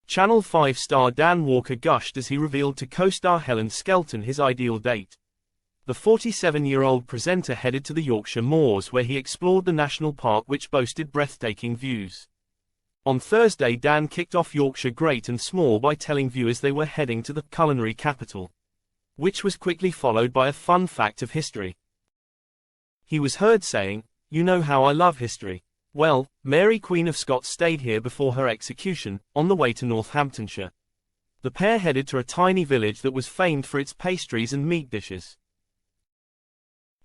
Channel 5 star Dan Walker gushed as he revealed to co-star Helen Skelton his ideal date. The 47-year-old presenter headed to the Yorkshire Moors where he explored the national park which boasted breathtaking views. On Thursday Dan kicked off Yorkshire Great and Small by telling viewers they were heading to the culinary capital, which was quickly followed by a fun fact of history. He was heard saying, "You know how I love history. Well, Mary Queen of Scots stayed here before her execution, on the way to Northamptonshire." The pair headed to a tiny village that was famed for its pastries and meat dishes.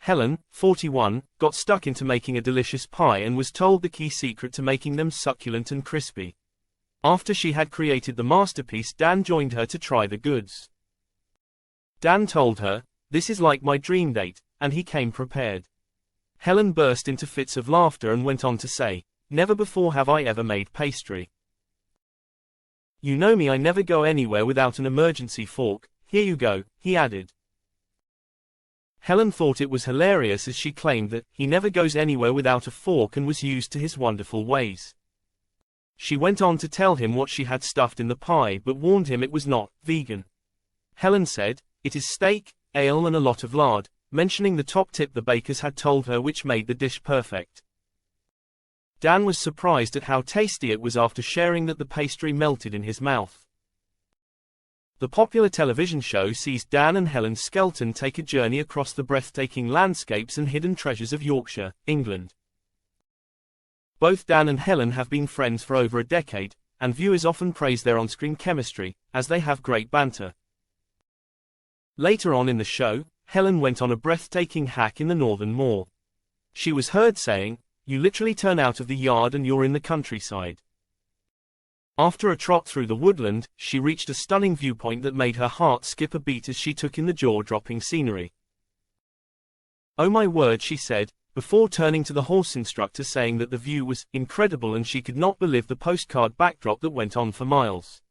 Helen, 41, got stuck into making a delicious pie and was told the key secret to making them succulent and crispy. After she had created the masterpiece, Dan joined her to try the goods. Dan told her, "This is like my dream date," and he came prepared. Helen burst into fits of laughter and went on to say, "Never before have I ever made pastry. You know me, I never go anywhere without an emergency fork. Here you go," he added. Helen thought it was hilarious as she claimed that he never goes anywhere without a fork and was used to his wonderful ways. She went on to tell him what she had stuffed in the pie but warned him it was not vegan. Helen said, "It is steak, ale and a lot of lard," mentioning the top tip the bakers had told her which made the dish perfect. Dan was surprised at how tasty it was after sharing that the pastry melted in his mouth. The popular television show sees Dan and Helen Skelton take a journey across the breathtaking landscapes and hidden treasures of Yorkshire, England. Both Dan and Helen have been friends for over a decade, and viewers often praise their on-screen chemistry, as they have great banter. Later on in the show, Helen went on a breathtaking hike in the northern moor. She was heard saying, "You literally turn out of the yard and you're in the countryside." After a trot through the woodland, she reached a stunning viewpoint that made her heart skip a beat as she took in the jaw-dropping scenery. "Oh my word," she said, before turning to the horse instructor saying that the view was incredible and she could not believe the postcard backdrop that went on for miles.